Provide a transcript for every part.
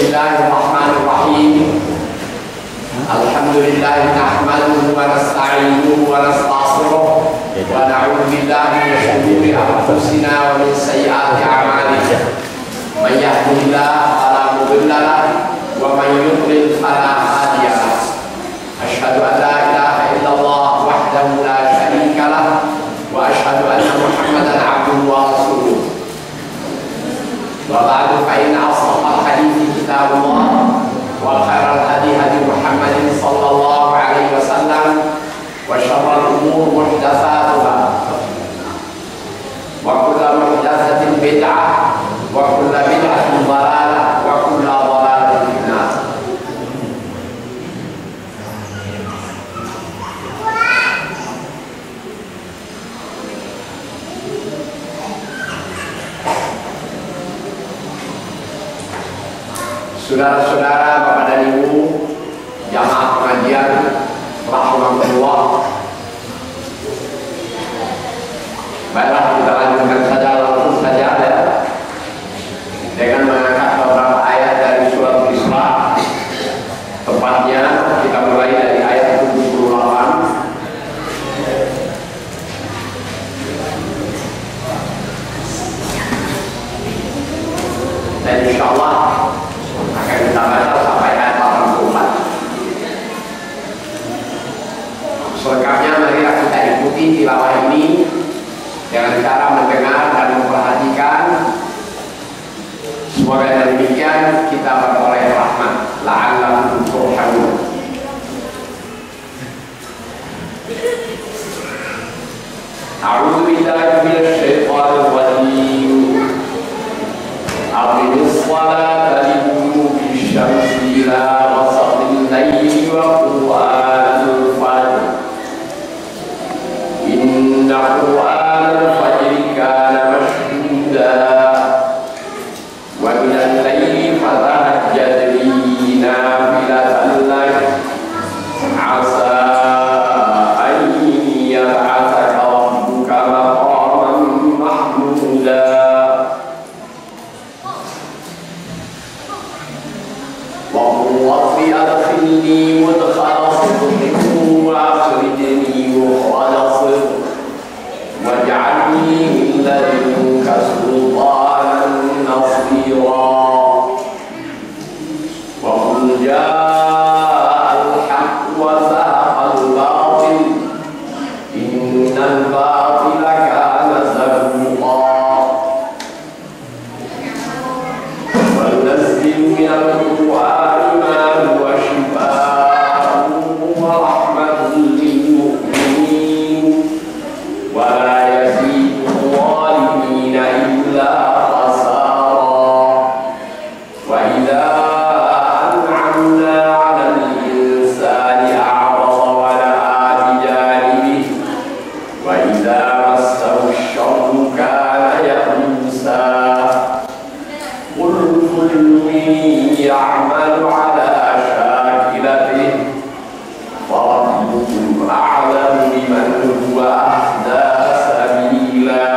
Bismillahirrahmanirrahim. Alhamdulillah nahmaduhu wa nasta'inuhu wa nastaghfiruh wa na'udzu billahi min shururi anfusina wa min sayyiati a'malina. May yahdihillahu fala mudilla lahu wa may yudlil fala hadiya lahu. Asyhadu an la ilaha illallah wahdahu la syarika lahu wa asyhadu anna Muhammadan 'abduhu wa rasuluh. Wa ba'du fa inna asdaqal hadithi kitabullah wa khairal hadi hadi Muhammadin sallallahu alaihi wasallam wa syarrul umur muhdatsatuha wa kullu muhdatsatin bid'ah wa kullu bid'atin dhalalah wa kullu dhalalatin finnar. Saudara-saudara, Bapak dan Ibu, jamaah pengajian rahimahullah. Baiklah, kita lanjutkan saja, langsung saja ya, dengan mengangkat beberapa ayat dari surat Isra. Tepatnya kita mulai dari ayat 78. Dan insyaallah akan kita baca sampai ayat 84. Selengkapnya marilah kita ikuti tilawah ini dengan cara mendengar dan memperhatikan. Semoga dengan demikian kita beroleh rahmat. La'allakum turhamun. A'udzu billahi minasy syaithanir rajim. Aqimis shalata liduluki syamsi ila ghasaqil laili wa qur'anal fajr. Inna qur'anal fajri kana mashhuda. Wa minal laili fatahajjad bihi nafilatan lak 'asa an yab'athaka rabbuka maqaman mahmuda. Rabbi adkhilni mudkhala sidqin wa akhrijni mukhraj sidq waj'alni min ladunka sultanan nasira. Wa qul ja'al haqq wa zahaqal batil innal batila kana zahuqa. Wa nunazzilu minal qur'ani ma huwa shifaa'un wa rahmatun lil mu'minin wa la yazidu adh-dhalimina illa khasara. Wa idza an'amna 'alal insani a'rada wa na'a bi janibihi wa idza massahu ash-sharru kana ya'usa. Qul kullun ya'malu 'ala shakilatihi wa rabbukum a'lamu biman huwa ahda sabila.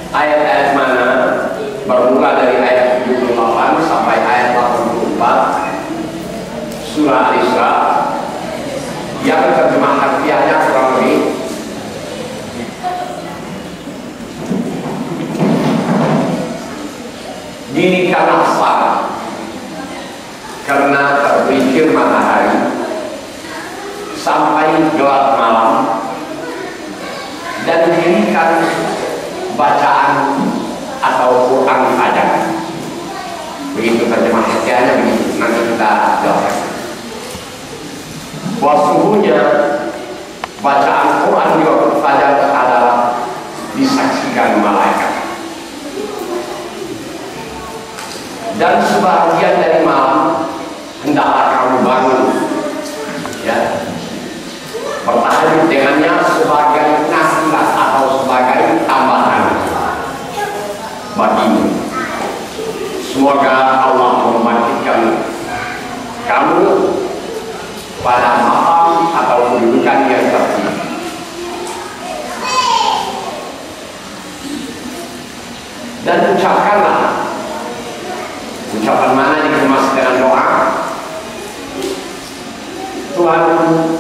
Ayat-ayat mana? Bermula dari ayat 78 sampai ayat 84 surah Al-Isra, yang terjemah harfiahnya kurang lebih dinikanlah salat karena tergelincir matahari sampai gelap malam, dan dirikan bacaan atau Quran fajar. Begitu terjemah harfiahnya, begitu. Nanti kita jawab. Sesungguhnya bacaan Quran di waktu fajar adalah disaksikan malaikat. Dan sebagian dari malam Allah membangkitkan kamu pada makam atau kedudukan yang tertinggi. Dan ucapkanlah ucapan mana dikemas dengan doa, Tuhan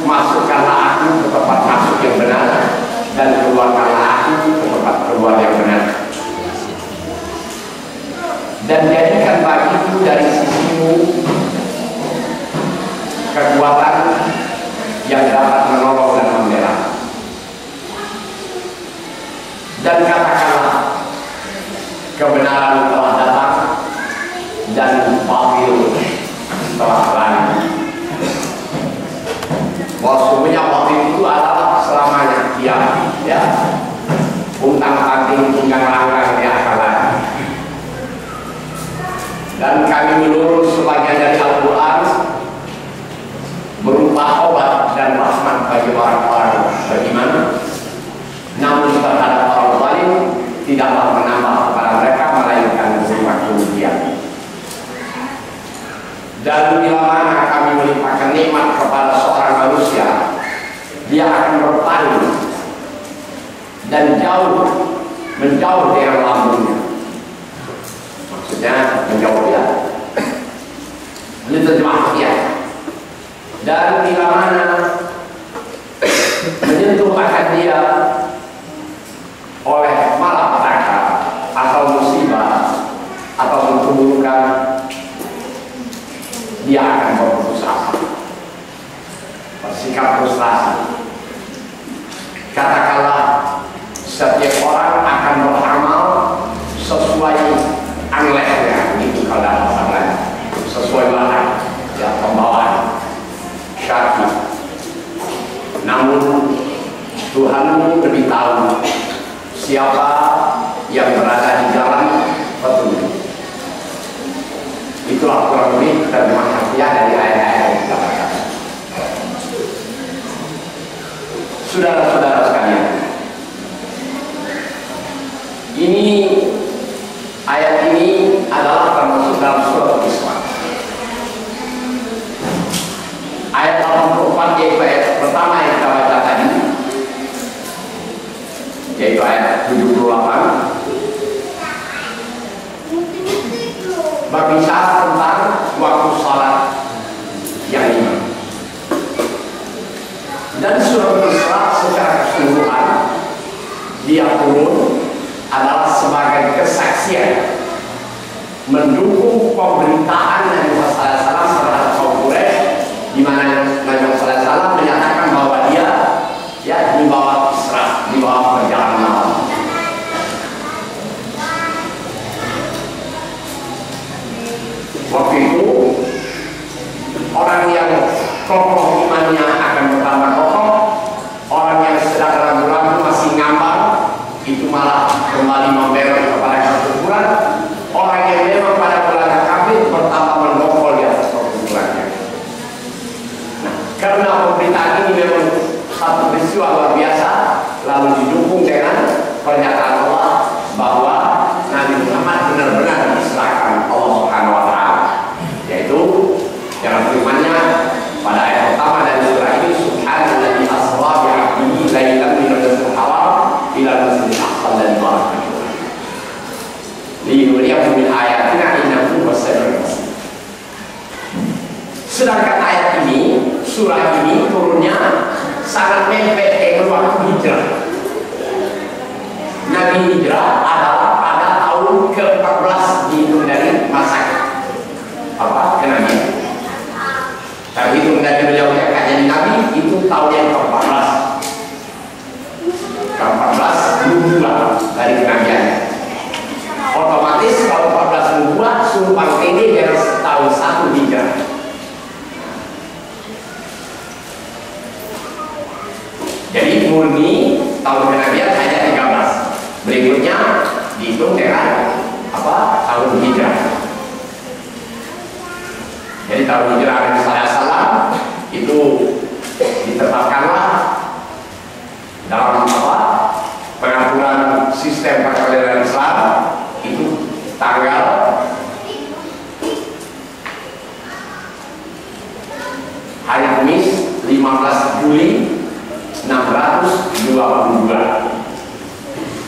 masukkanlah aku ke tempat masuk yang benar dan keluarkanlah aku ke tempat keluar yang benar, dan jadikan bagiku dari sisimu kekuatan yang dapat menolong dan membela. Dan katakanlah kebenaran telah datang dan batil telah lari. Bahwa sungguhnya batil itu adalah selamanya diam, ya. Untang panting tunggang langgang dia akan lari. Dan kami menurut sebagian dari Al-Quran berupa obat dan rahmat bagi orang-orang beriman, namun terhadap orang zalim tidaklah menambah kepada mereka melainkan berupa kerugian. Dan bila mana kami melimpahkan nikmat kepada seorang manusia, dia akan berpaling dan menjauh dari lambungnya. Maksudnya menjauh dia. Ini terjemah ya. Dan bila mana menyentuh akan dia oleh malapetaka atau musibah atau keburukan, dia akan berputus asa, bersikap frustrasi. Katakanlah setiap orang akan beramal sesuai anglesnya, itu kalau dalam bahasa lain, sesuai bahan ya, pembawaan syar'i. Namun Tuhanmu lebih tahu siapa yang berada di jalan petunjuk. Itulah kurang lebih terjemahan harfiah dari ayat-ayat yang kita baca. Saudara-saudara sekalian, ayat ini adalah termasuk dalam surat Isra. Ayat 84 yaitu ayat pertama yang kita baca tadi, yaitu ayat 78, berbicara tentang waktu salat yang lima. Dan surat Isra secara keseluruhan dia turun adalah sebagai kesaksian mendukung pemberitaan Nabi Muhammad SAW terhadap kaum Quraisy, di mana Nabi Muhammad SAW menyatakan bahwa dia ya dibawa Isra, dibawa perjalanan malam. Waktu itu orang yang kokoh imannya akan bertambah kokoh, orang yang sedang ragu-ragu masih ngambang itu malah kembali membelok kepada kekufuran, orang yang memang pada bulan kafir bertambah mendongkol di atas kekufurannya. Nah, karena pemberitaan ini memang satu peristiwa luar biasa, lalu didukung dengan pernyataan Allah bahwa Nabi Muhammad benar-benar diserahkan Allah Subhanahu wa Ta'ala, yaitu dalam firman-Nya pada ayat pertama dari surah ini, Subhanalladzi asra bi 'abdihi lailan minal masjidil haram ila masjidil aqsa alladzi barakna liyuriyahu min ayatina innahu huwas-sami'ul basir. Sedangkan ayat ini, surah ini turunnya sangat mepet dengan waktu hijrah. Nabi hijrah adalah pada tahun ke-14 dihitung dari masa kenabian. Tapi hitung dari beliau diangkat jadi Nabi itu tahun yang ke-14. Ke-14 nubuwah dari kenabian. Otomatis kalau 14 nubuwah sumpah ini dari tahun 1 hijrah. Jadi murni tahun kenabian hanya 13. Berikutnya dihitung dengan tahun hijrah. Jadi tahun hijrah Nabi SAW itu ditetapkanlah dalam pengaturan sistem perkalian Islam itu tanggal Juli 622.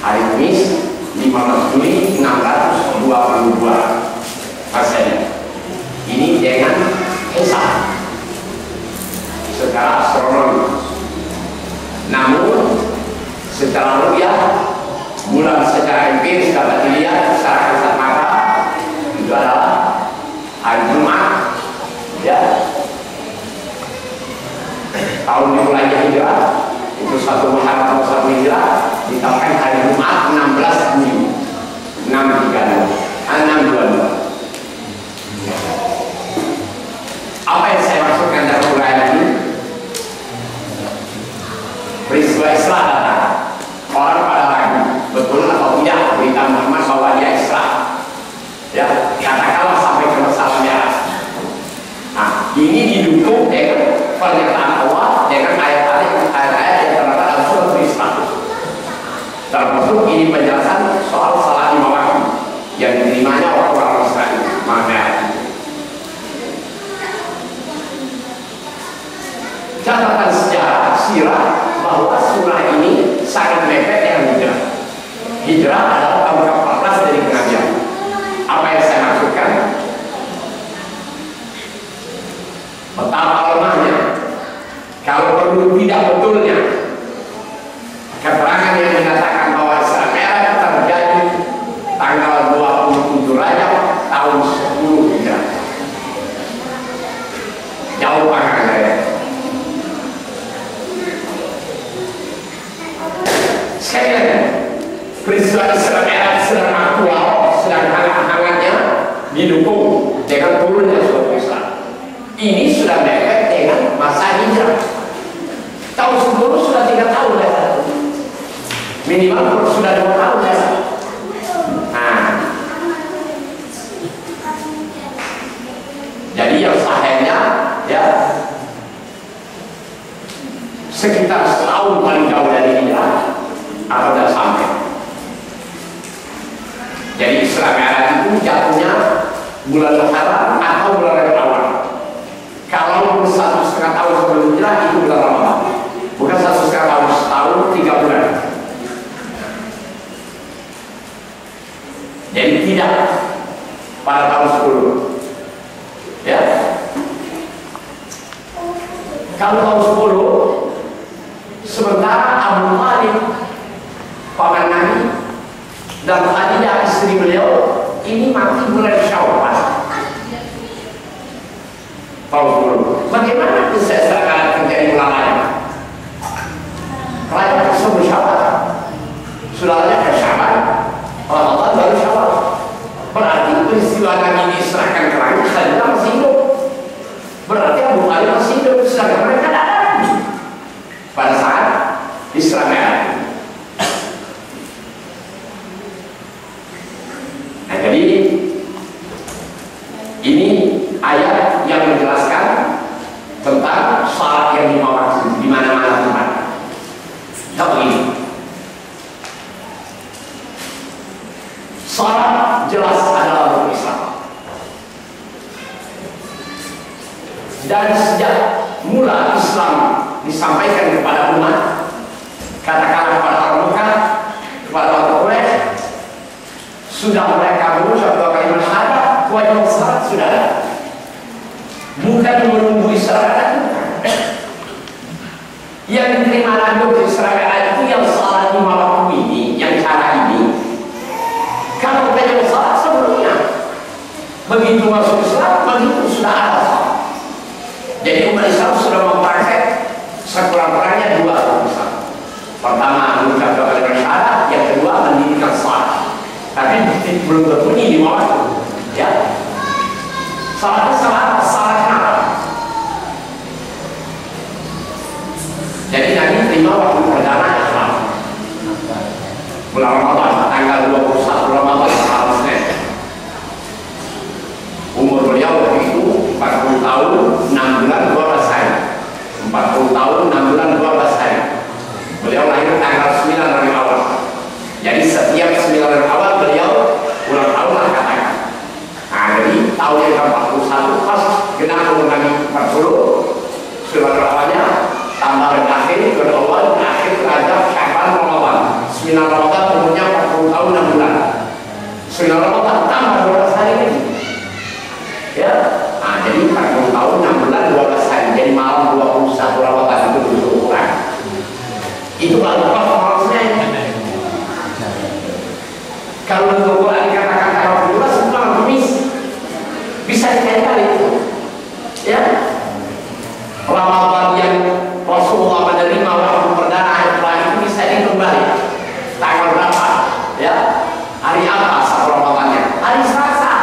Hari Kamis 15 Juli 622 Masehi. Ini dengan hisab secara astronomi. Namun secara rupiah bulan secara empiris dapat dilihat secara kasat mata itu adalah hari Jumat, ya. Tahun dimulainya Hijrah itu 1 Muharram atau 1 Hijrah ditambahkan hari Jumat 16 Juli 622. Apa yang saya maksudkan dalam uraian ini? Peristiwa Isra datang. Orang pada ragu betul atau tidak berita Muhammad bahwa dia Isra. Ya, katakanlah sampai ke masalah Mi'raj. Nah, ini didukung dengan pernyataan Allah dengan ayat-ayat yang terdapat dalam surat Isra. Termasuk ini penjelasan soal salat 5 waktu yang diterimanya waktu orang Israel. Maka catatan sejarah sirah bahwa surah ini sangat mepet dengan hijrah. Hijrah adalah tahun ke-14 dari kenabian. Apa yang saya maksudkan? Betapa lemahnya kalau perlu tidak betulnya keterangan yang menyatakan bahwa Isra Mi'raj terjadi tanggal 27 Rajab tahun 10 Hijrah. Jauh banget saya. Sekali lagi, peristiwa Isra Mi'raj sedang aktual, sedang hangat-hangatnya didukung dengan turunnya suatu Islam. Ini sudah mepet dengan masa hijrah. Tahun sebelum sudah 3 tahun ya. Minimal sudah 2 tahun ya. Nah, jadi yang sahihnya ya sekitar setahun paling jauh dari hijrah atau tidak sampai. Jadi Isra Mi'raj itu jatuhnya bulan Muharram atau bulan Rabiul Awal. Kalau 1,5 tahun sebelum hijrah itu bulan Ramadan. Bukan 1,5 tahun, setahun 3 bulan. Jadi tidak pada tahun 10. Ya. Kalau tahun 10 sementara Abu Thalib paman Nabi dan Khadijah istri beliau ini mati bulan Syawal tahun 10. Bagaimana bisa sekarang terjadi ulangan? Raja sebelum Syawal sudah ada ke Syawal, Ramadan baru Syawal. Berarti peristiwa Nabi diserahkan ke langit Khadijah masih hidup. Berarti Abu Thalib masih hidup, sedangkan mereka tidak ada pada saat Isra Mi'raj. Nah, jadi ini ayat yang menjelaskan tentang salat yang 5 waktu di mana-mana tempat. Tahu ini. Salat jelas adalah rukun Islam. Dan sejak mula Islam disampaikan kepada umat, katakanlah kepada orang Mekah, kepada orang Quraisy, sudah mereka mengucap 2 kalimat syahadat, kewajiban salat sudah ada. Bukan menunggu Isra Mi'raj. Yang diterima Nabi untuk Isra Mi'raj itu yang salat 5 waktu ini, yang cara ini. Kalau kewajiban salat sebelumnya, begitu masuk Islam, begitu sudah ada salat. Jadi umat Islam sudah mempraktek sekurang-kurangnya 2 rukun Islam. Pertama mengucap 2 kalimat syahadat, yang kedua mendirikan salat. Tapi belum tentu ini 5 waktu. Ya, salatnya salat kenapa? Jadi Nabi terima waktu perdana Islam bulan Ramadan tanggal 21 Ramadan hari Senin. Umur beliau waktu itu 40 tahun 6 bulan 12 hari. 40 tahun 6 bulan 12 hari. Beliau lahir tanggal 9 Rabiul Awal. Jadi setiap 9 Rabiul Awal beliau ulang tahun lah katakan. Nah, jadi tahun yang ke-41 pas genap umur Nabi 40 Rabiul Awalnya tambah Setengah Ramadan tambah 12 hari lagi. Ya, nah jadi tahun 6 bulan 12 hari, jadi malam 21 Ramadan itu ukuran. Itu baru maksudnya. Kalau untuk Quran dikatakan tanggal 12 itu malam Kamis, bisa dikali itu. Ya, Ramadan yang Rasulullah menerima waktu perdana ayat itu bisa dikembali. Tanggal berapa? Ya, hari apa satu Ramadannya? Hari Selasa.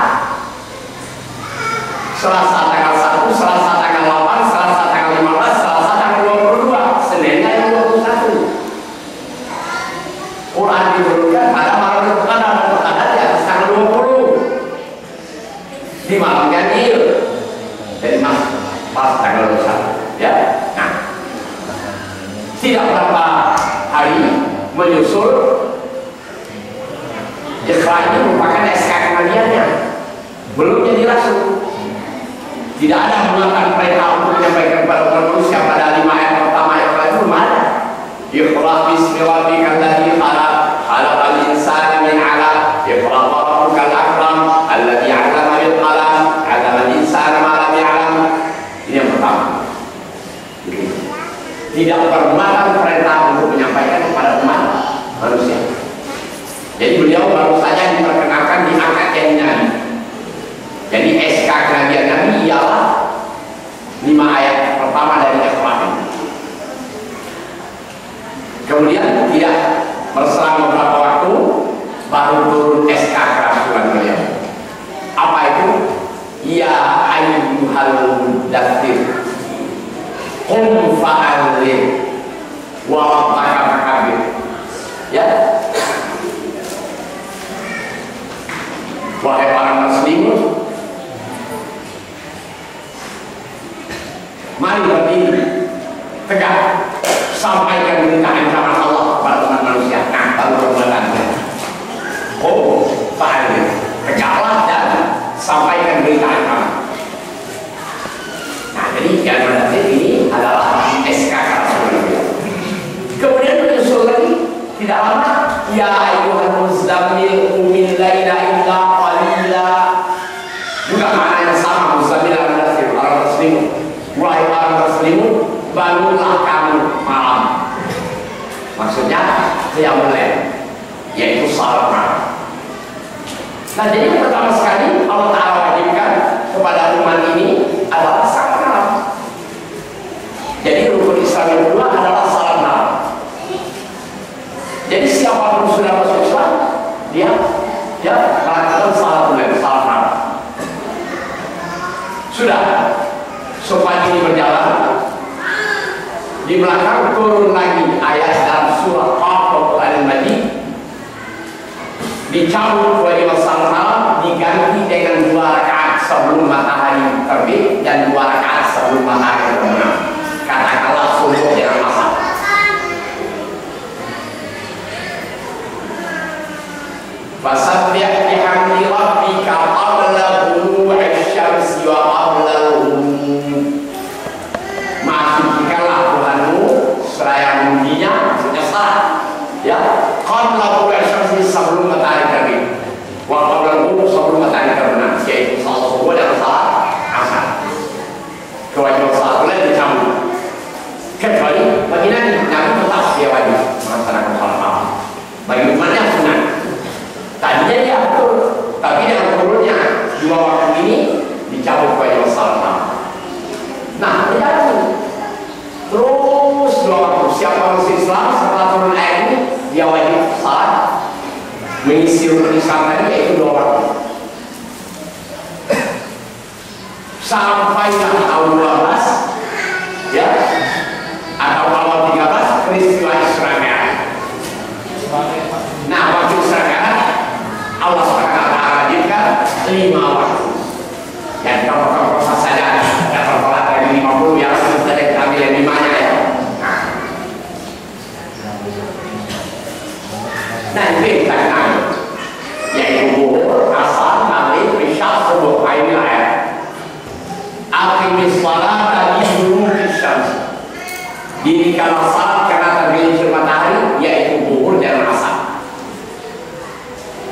Selasa tanggal 1, Selasa tanggal 8, Selasa tanggal 15, Selasa tanggal 22, Seninnya yang 21. Quran diturunkan pada malam Qadar dan Qadar di atas tanggal 20 di malam Ganjil. Jadi pas tanggal 21. Ya, nah tidak berapa hari menyusul Iqra ini merupakan SK kematiannya, belum jadi rasul. Tidak ada menggunakan perintah untuk menyampaikan kepada umat manusia pada 5 ayat pertama yang lain belum ada. Iqra bismi rabbikal ladzi khalaq, khalaqal insana min 'alaq, iqra wa rabbukal akram, alladzi 'allama bil qalam, 'allamal insana ma lam ya'lam. Ini yang pertama. Tidak bermuatan perintah untuk menyampaikan kepada umat manusia. Jadi beliau baru saja diperkenalkan di akad jadi Nabi. Jadi SK kenabian Nabi ialah 5 ayat pertama dari Al-Quran. Kemudian tidak berselang beberapa waktu baru turun SK kerasulan beliau. Apa itu? Ya ayyuhal muddatsir qum fa'anzir wa rabbaka fakabbir. Ya, wahai para muslimin, mari berdiri tegak, sampaikan berita ancaman Allah kepada umat manusia. Nah, baru perbuatannya. Oh, fa'anzir, tegaklah dan sampaikan berita ancaman. Nah, jadi yang berarti ini adalah SK Rasulullah. Kemudian menyusul lagi tidak lama, ya ayyuhal muzammil qumil laila illa qalila. Juga maknanya sama, muzammil al-mudaththir, al-muslimun. Wahai para muslimun, bangunlah kamu malam. Maksudnya qiyamul lail, yaitu salat malam. Nah, jadi pertama sekali Allah Ta'ala wajibkan kepada umat ini adalah salat malam. Jadi rukun Islam yang kedua adalah salat malam. Jadi siapapun sudah masuk Islam, dia melakukan salat malam. Sudah, supaya ini berjalan, di belakang turun lagi ayat dalam surah Al-Quran Al-Majid, dicabut wajib salat malam, diganti dengan 2 rakaat sebelum matahari terbit dan 2 rakaat sebelum matahari terbenam. Katakanlah subuh dengan asar. Fasabbih bihamdi rabbika qabla tuluu'isy syamsi wa qabla al-ghurub. Maksudkanlah Tuhanmu seraya mujinya, maksudnya salat. Ya, qabla tuluu'isy syamsi, sebelum matahari terbit. Wa qabla al-ghurub, sebelum matahari terbenam, yaitu salat subuh dan salat asar. Kewajiban salat lain dicabut. Kecuali bagi Nabi tetap dia wajib melaksanakan salat malam. Bagi umatnya sunat. Tadinya dia atur, tapi dengan turunnya 2 waktu ini dicabut kewajiban salat malam. Nah, terjadi terus 2 waktu. Siapa masuk Islam setelah turun ayat ini, dia wajib salat mengisi rukun Islam tadi, yaitu 2 waktu. Sampai tahun 12, ya, atau awal 13 peristiwa Isra Mi'raj. Nah, waktu Isra Mi'raj Allah SWT wajibkan 5 waktu. Dan kalau saja ada pertolak dari 50 yang sudah diambil yang 5-nya ya. Nah, itu yang kita kenal, yaitu zuhur, asar, maghrib, isya, subuh. Ini ayat. Aqimis sholata liduluki syams. Dirikanlah salat karena tergelincir matahari, yaitu zuhur dan asar.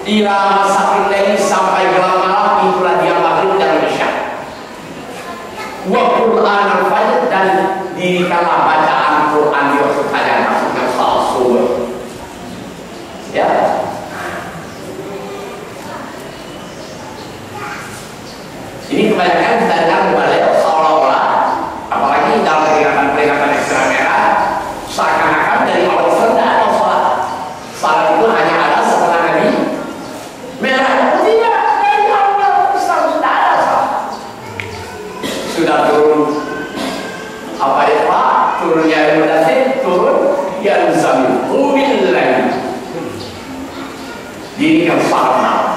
ila masakin lain sampai gelap malam, itulah dia maghrib dan isya. Wa Qur'an al-fajr, dan dirikanlah bacaan Quran di waktu fajar, maksudnya salat subuh. Ya. Ini kebanyakan kita dengar balik seolah-olah, apalagi dalam peringatan ekstra merah, seakan-akan dari awal Islam tidak ada salat. Salat itu hanya ada setelah Nabi merah. Tidak, dari awal Islam sudah ada salat. Sudah turun apa ya Pak? Turunnya yang mendasar, turun yang zamin, umil lagi. Dirikan salat malam.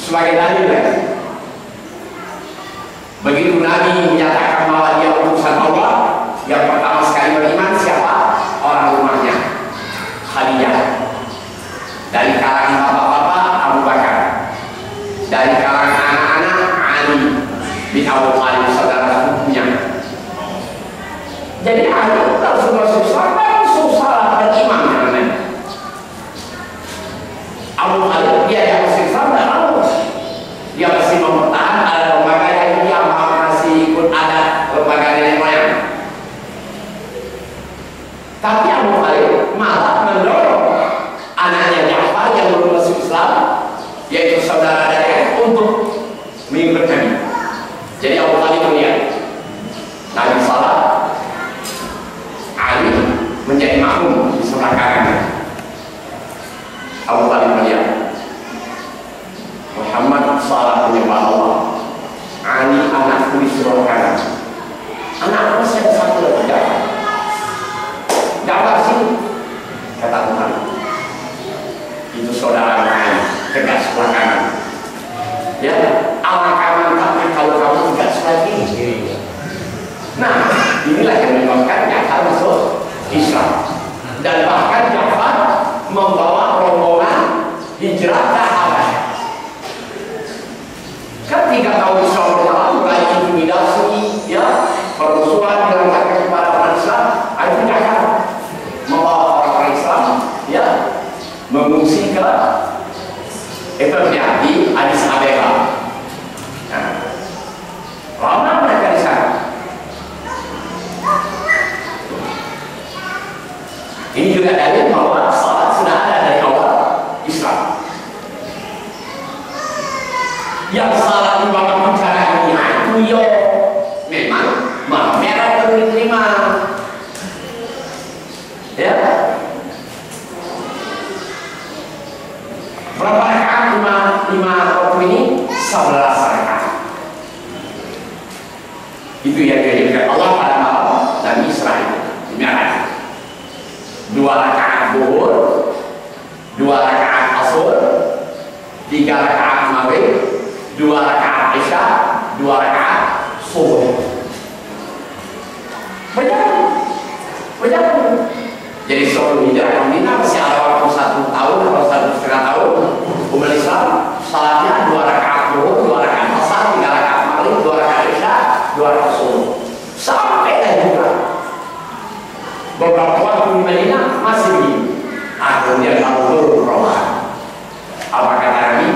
Sebagai dalil lagi, begitu Nabi menyatakan bahwa dia utusan Allah, yang pertama sekali beriman siapa? Orang rumahnya, Khadijah. Dari kalangan bapak-bapak, Abu Bakar. Dari kalangan anak-anak, Ali bin Abi Thalib, saudara sepupunya. Jadi Ali langsung masuk Islam, langsung salat beriman dengan Nabi. Abu Thalib dia yang masuk Islam dan dia masih mempertahankan ada lembaga yang dia masih ikut adat lembaga nenek moyang. Tapi Abu Thalib malah mendorong anaknya Ja'far yang belum masuk Islam, yaitu saudara dari untuk mengikut Nabi. Jadi Abu Thalib melihat Nabi salat, Ali menjadi makmum di sebelah kanannya. Abu Thalib melihat Muhammad salat menyembah Allah, Ali anakku di sebelah kanan. Anakku saya satu lagi Ja'far sini, kata Tuhan. Itu saudara Ali tegak sebelah kanan. Ya, alangkah mantapnya kalau kamu tegak sebelah kiri. Nah, inilah yang menyebabkan Ja'far masuk Islam. Dan bahkan Ja'far membawa rombongan hijrah ke Habasyah. Ketika tahun Islam berjalan, mulai intimidasi, ya, permusuhan dilakukan kepada orang Islam, itu Ja'far membawa orang-orang Islam, ya, mengungsi ke Ethiopia di Addis Ababa. Nah, lama mereka di sana. Ini juga dalil bahwa salat sudah ada dari awal Islam. Yang salah di bawah bencana ini itu yo memang malam merah perlu diterima. Ya. Berapa rakaat? Lima waktu ini 11 rakaat. Itu yang diajarkan Allah pada malam Nabi Israel. Mi'raj. 2 rakaat zuhur, 2 rakaat asar, 3 rakaat maghrib, 2 rakaat isya, 2 rakaat subuh. Banyak. Jadi sebelum hijrah ke Madinah masih ada waktu 1 tahun atau 1,5 tahun umat Islam salatnya 2 rakaat zuhur, 2 rakaat asar, 3 rakaat maghrib, 2 rakaat isya, 2 rakaat subuh. Sampai juga beberapa waktu di Madinah masih begini. Akhirnya lalu turun Ramadan. Apa kata Nabi?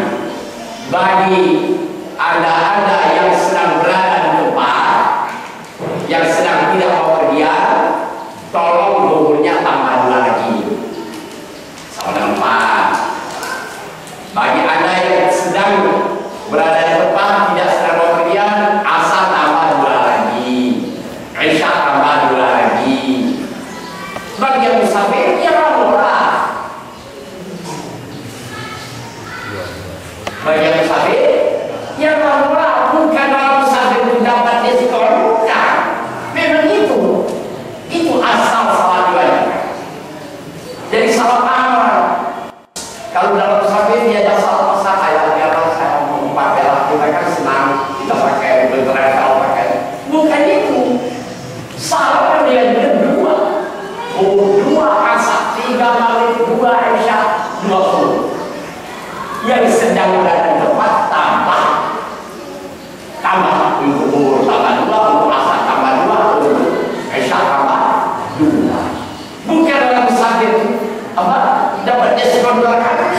Bagi anda-anda yang sedang berada di tempat, yang sedang tidak mau pergian, tolong zuhurnya tambah 2 lagi. Sama dengan 4. Bagi anda yang sedang berada di tempat, tidak sedang mau pergian, asar tambah 2 lagi, isya tambah 2 lagi. Bagi yang musafir, ya murah. Bagi yang musafir, ya murah. Bukan kalau musafir itu dapat diskon, bukan. Memang itu asal salah diwajibkan. Jadi salah paham. Kalau dalam musafir dia ada salah pasal kayak saya mau pakai lah, kita kan senang kita pakai bertravel pakai. Bukan itu. Salah dia juga 2 asar, 3 maghrib, 2 isya, 2 subuh. Yang sedang berada di tempat tambah untuk zuhur tambah 2, untuk asar tambah 2, untuk isya tambah 2. Bukan dalam musafir cuma 2 rakaat.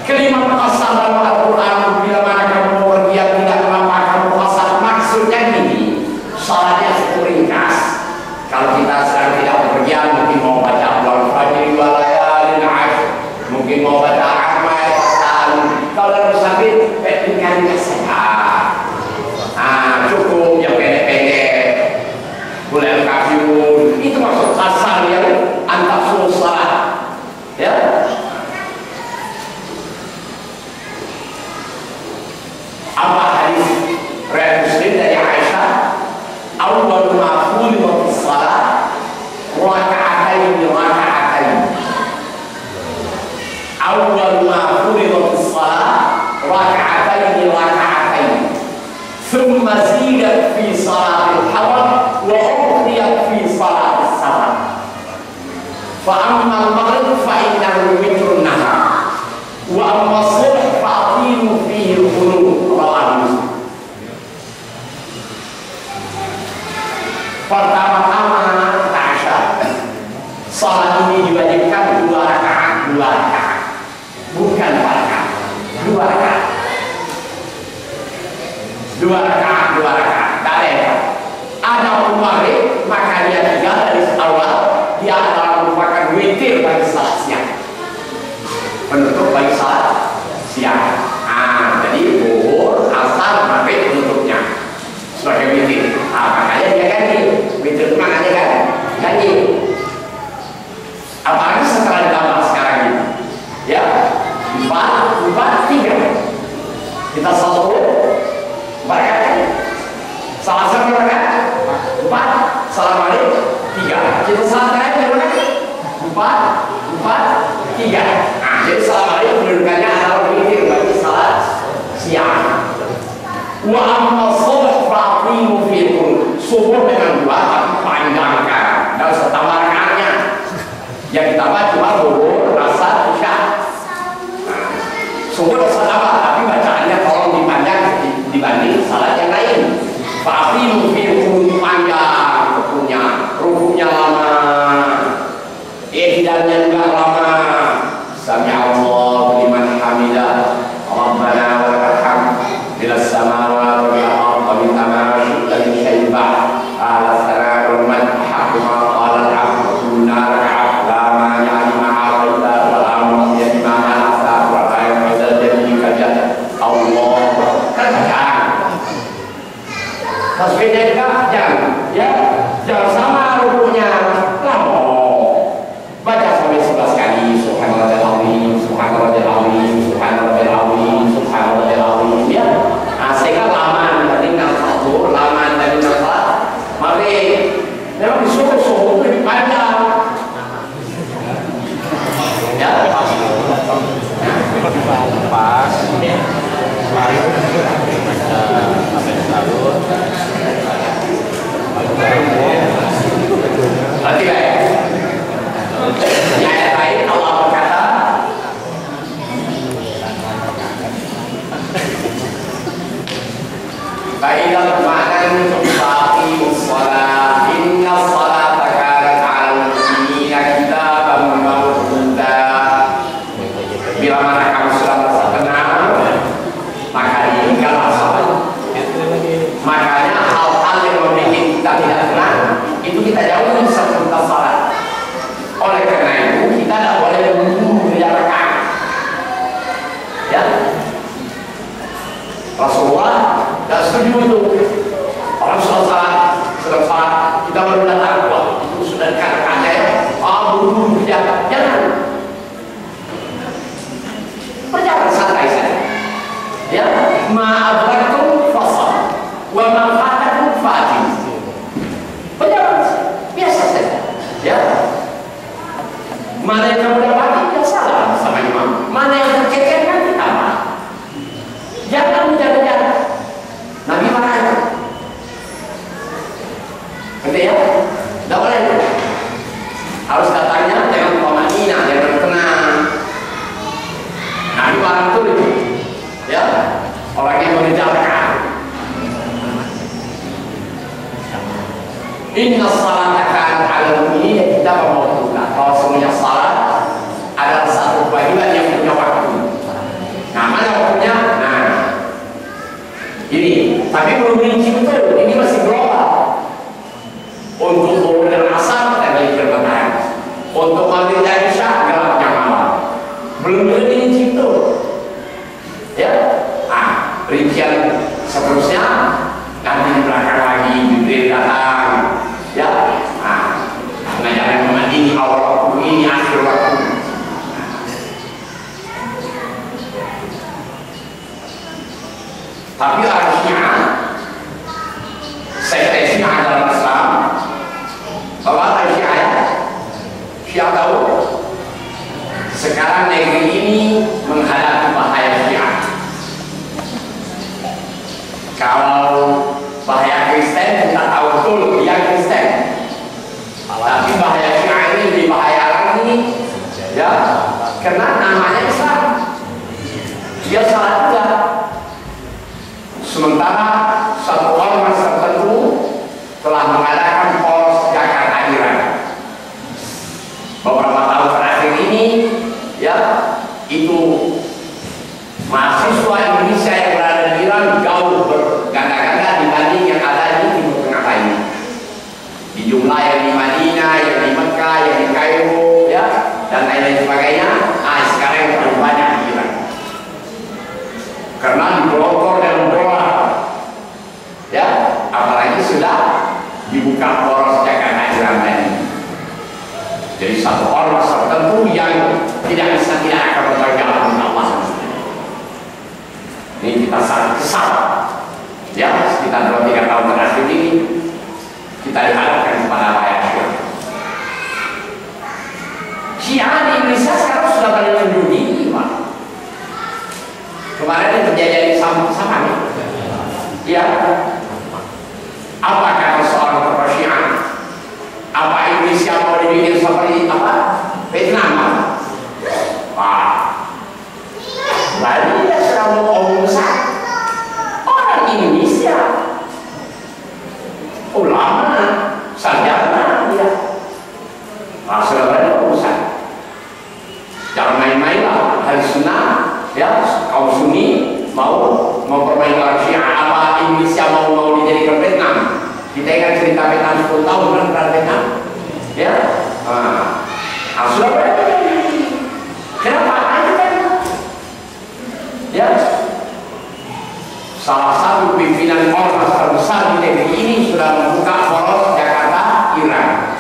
Kalimat qasar dalam Al-Quran bila mana kamu berdiam tidak mengapa kamu qasar, maksudnya gini, salatnya cukup ringkas. Kalau kita sedang tidak berpergian, mungkin mau baca Al Fajr wa layalin ashr, mungkin mau baca Ahmad Hasan. Kalau dalam sakit, ringkannya saja. Cukup yang pendek-pendek. Mulai kafirun, itu maksud qasar yang antar suruh salat. Ya. Apa hadis riwayat Muslim dari Aisyah, awal ma fulidat shalah raka'atain raka'atain. Awal ma fulidat shalah raka'atain raka'atain. Thumma zidat fi salatil hadar wa uqdiyat fi salatil safar. Fa amma al-maghrib fa innahu witrun nahar. Wa amma as-subh fa atimu fihi al-qulub. Pertama-tama Aisyah, salat ini diwajibkan 2 rakaat, bukan 4 rakaat, 2 rakaat, 2 rakaat, tak ada maghrib, maka dia tinggal dari awal, dia adalah merupakan witir bagi salat siang, penutup bagi salat siang. Jadi zuhur, asar, maghrib penutupnya sebagai witir. Makanya dia ganti witir itu makanya kan ganti. Apalagi setelah ditambah sekarang ini, ya 4, 3. Kita selalu berkata salah satu rakaat 4, salam balik 3. Kita salat terakhir berapa? 4, 3. Jadi salam balik menunjukkannya adalah witir bagi salat siang. Wa amma subh fa'atimu fikum. Subuh dengan 2 tapi panjangkan dan setambah rakaatnya. Yang ditambah cuma zuhur, asar, isya. Subuh setambah tapi bacaannya tolong dipanjang dibanding salat yang lain. Fa'atimu fikum, panjang rukunya lama, ihdalnya juga lama. Sami'allahu liman hamidah, Rabbana wa lakal hamd. Ila samawati wal ardi kama syi'ta min syai'in ba'd. Ala sara'ul madhah ma qala al-'abdu kunna rak'ah la mani'a lima 'ataita wa la mu'tiya lima mana'ta wa la yanfa'u dzalika jalla. Allah kerjakan. Tasbihnya juga jangan sama rukunya lama. Baca sampai 11 kali subhanallahil azim, subhanallahil azim, subhanallahil azim, subhanallahil azim, ya. Sehingga lama dari satu, lama dari salat. Mari memang disuruh lebih panjang. Ya, pas. Nanti ya. Di ayat lain Allah berkata, "Fa'idal ma'antum faqimus shalah, inna sholata kanat 'alal mu'minina kitaban mawquta." Bila mana kamu sudah merasa tenang, maka tinggallah salat. Makanya hal-hal yang membuat kita tidak tenang itu kita jauhi sebelum salat. Oleh karena itu kita tidak boleh menunggu di rakaat. Ya, Rasulullah tidak setuju itu. Orang sudah salat, kita baru datang, wah itu sudah dekat rakaatnya ya. Buru-buru ya, jangan. Berjalan santai saja. Ya, ma'adraktum fasal, wa ma'fatakum fa'atim. Berjalan biasa saja. Ya. Mana yang kamu dapati, ya salah sama imam. Mana yang tercecerkan, ditambah. Jangan menjaga-jaga. Nabi marah. Ngerti ya? Tidak boleh. Harus datangnya dengan pemanina, dengan tenang. Nabi marah itu. Ya, orang yang menjaga. Inna salata kanat 'alal mu'minina kitaban mawquta. Kalau semuanya demikian seterusnya. Nanti di belakang lagi Jibril datang, ya, mengajarkan umat ini awal waktu, ini akhir waktu. Tapi orang Syiah, sekte Syiah dalam Islam, bahwa Syiah tahu sekarang negeri ini menghadapi bahaya Syiah. Kalau bahaya Kristen kita tahu betul dia Kristen, tapi bahaya Syiah ini lebih bahaya lagi, ya, karena namanya Islam, dia salah juga. Sementara satu ormas tertentu telah mengadakan poros Jakarta Iran beberapa tahun terakhir ini, ya, itu mahasiswa Indonesia yang berada di Iran jauh berganda-ganda dibanding yang ada di Timur Tengah lainnya. Di jumlah yang di Madinah, yang di Mekah, yang di Kairo, ya, dan lain-lain sebagainya. Sekarang yang paling banyak di Iran, karena digelontor dalam dolar, ya, apalagi sudah dibuka poros Jakarta Iran ini. Jadi satu ormas tertentu yang tidak bisa tidak akan bertanggung jawab Allah. Ini kita sangat kesal, ya, sekitar 2-3 tahun terakhir ini kita dihadapkan kepada bahaya Syiah. Syiah di Indonesia sekarang sudah berlindung diri, Pak. Kemarin yang terjadi sama nih, ya. Apa kata seorang tokoh Syiah? Apa Indonesia mau dibikin seperti apa? Vietnam? Wah, lalu dia sudah mau omong besar. Orang Indonesia, ulama, sarjana dia, sudah berani urusan. Jangan main-main lah. Hari Sunnah, ya, kaum Sunni mau bermain orang Syiah. Apa Indonesia mau dijadikan Vietnam? Kita ingat cerita Vietnam 10 tahun kan perang Vietnam, ya. Sudah berani. Kenapa? Ya, salah satu pimpinan ormas terbesar di negeri ini sudah membuka poros Jakarta Iran.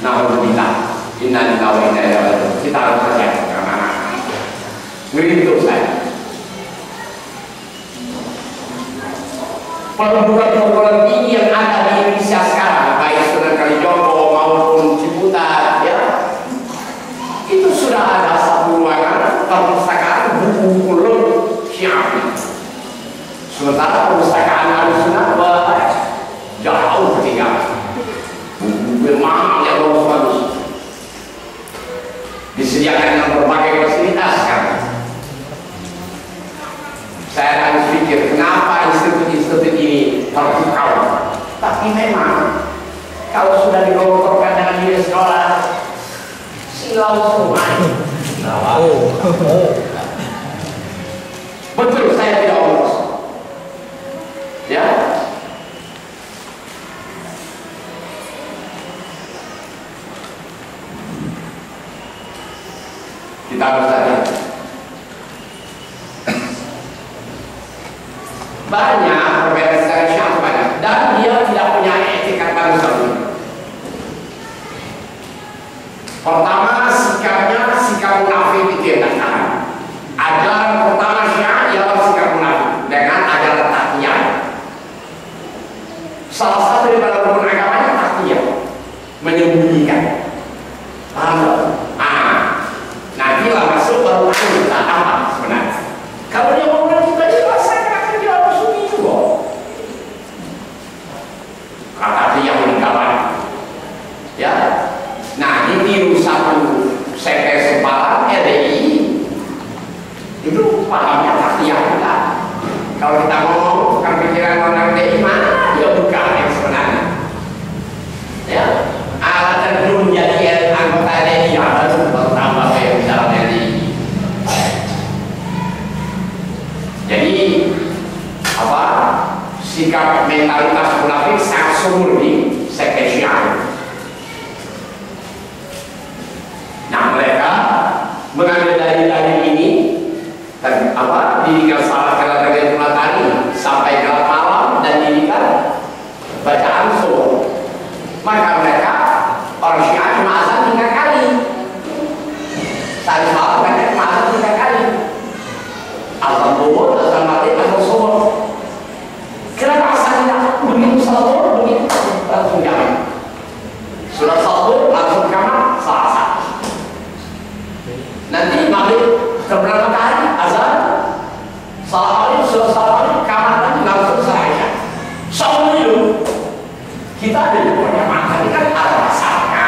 Alhamdulillah, innalillahi wa inna ilaihi raji'un. Kita harus percaya karena begitu saya. Perguruan-perguruan tinggi yang ada di Indonesia sekarang, baik Sunan Kalijogo maupun Ciputat, ya, itu sudah ada satu ruangan perpustakaan buku-buku Syiah. Sementara perpustakaan Al-Sunnah jauh ketinggalan. Buku mahal yang bagus-bagus disediakan dengan berbagai fasilitas kan. Saya harus pikir kenapa institut-institut ini terpukau. Tapi memang kalau sudah digelontorkan dengan nilai sekolah, silau semua. Betul, saya tidak urus, ya. Kita harus sadar banyak perbedaan secara Syiah banyak, dan dia tidak punya etikat manusiawi. Pertama, sikap munafik itu yang tak tahan. Ajaran pertama Syiah ialah sikap munafik dengan ajaran takliyah. Salah satu daripada rukun agamanya takliyah, menyembunyikan. Nanti lah masuk baru tahu kita apa sebenarnya. Kalau dia mau kita dirasakan akan dia harus itu kok. Kata dia meninggalkan, ya. Nah, ini satu sekte sempalan LDI itu pahamnya takliyah kita. Kalau kita ngomong bukan pikiran orang LDI, mana dia buka yang sebenarnya, ya. Alat dan belum menjadi anggota LDI harus bertambah yang di dalam LDI. Jadi apa, sikap mentalitas munafik sangat subur di sekte Syiah. Nah, mereka mengambil dalil-dalil ini dan apa, didikan salah karena dalil sampai gelap malam dan dirikan bacaan subuh. Maka mereka orang Syiah cuma azan 3 kali. Tadi malam mereka cuma azan 3 kali. Azan zuhur, azan maghrib, azan subuh. Kenapa azannya begitu sahur, begitu langsung jalan? Sudah sahur langsung kamar selesai. Nanti maghrib terbenam matahari azan, salat maghrib sudah salat kamar lagi langsung selesai. Sahur dulu. Kita ada di punya makan ini kan ada rasanya.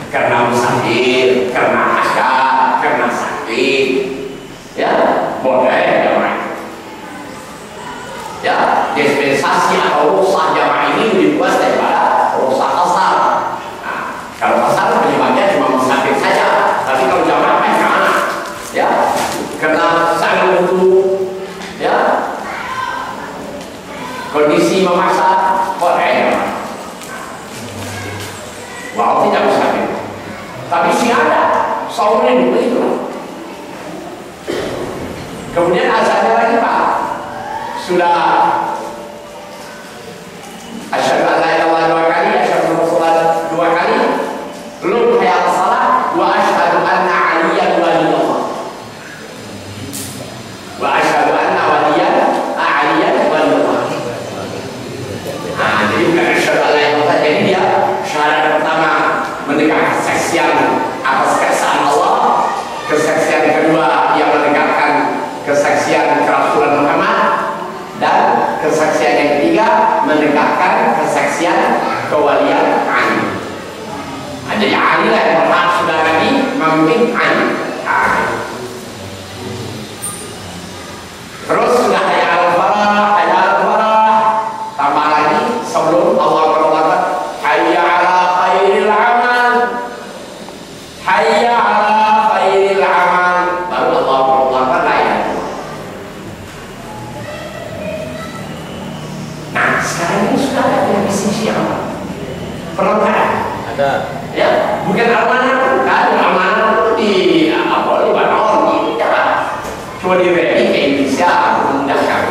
Karena musafir, karena hajat, karena sakit, ya boleh jamaah. Ya dispensasi atau rukhsah jamaah ini lebih luas daripada rukhsah asar. Nah, kalau asar penyebabnya cuma musafir saja, tapi kalau jamaah kan gimana? Ya, karena sangat butuh, ya kondisi memaksa, boleh jamaah. Walau tidak musafir, tapi sih ada saumnya dulu itu. Kemudian azannya lagi Pak, sudah asyhadu an la ilaha illallah 2 kali, asyhadu anna Rasulullah 2 kali, belum hayal salat, wa asyhadu anna aliyan waliyullah, wa asyhadu anna aliyan waliyullah. Nah, jadi bukan asyhadu an la ilaha illallah, jadi dia syahadat pertama menegakkan kesaksian atas keesaan Allah, kesaksian kedua yang menegakkan kesaksian kerasulan Muhammad, dan kesaksian yang ketiga menegakkan kesaksian kewalian Ali. Nah, jadi Ali lah yang berhak sudah Nabi memimpin Ali. Terus sudah hayya 'alal falah, hayya 'alal falah, tambah lagi sebelum Allah berkata hayya 'ala khairil amal, hayya 'ala khairil amal, baru Allah berkata la ilaha. Nah, sekarang ini sudah ada yang bisnis Syiah. Pernah kan? Ada. Ya, bukan amanah, kan? Amanah itu di apa? Lebanon, ya kan? Cuma di Reni ke Indonesia, mengundangkan.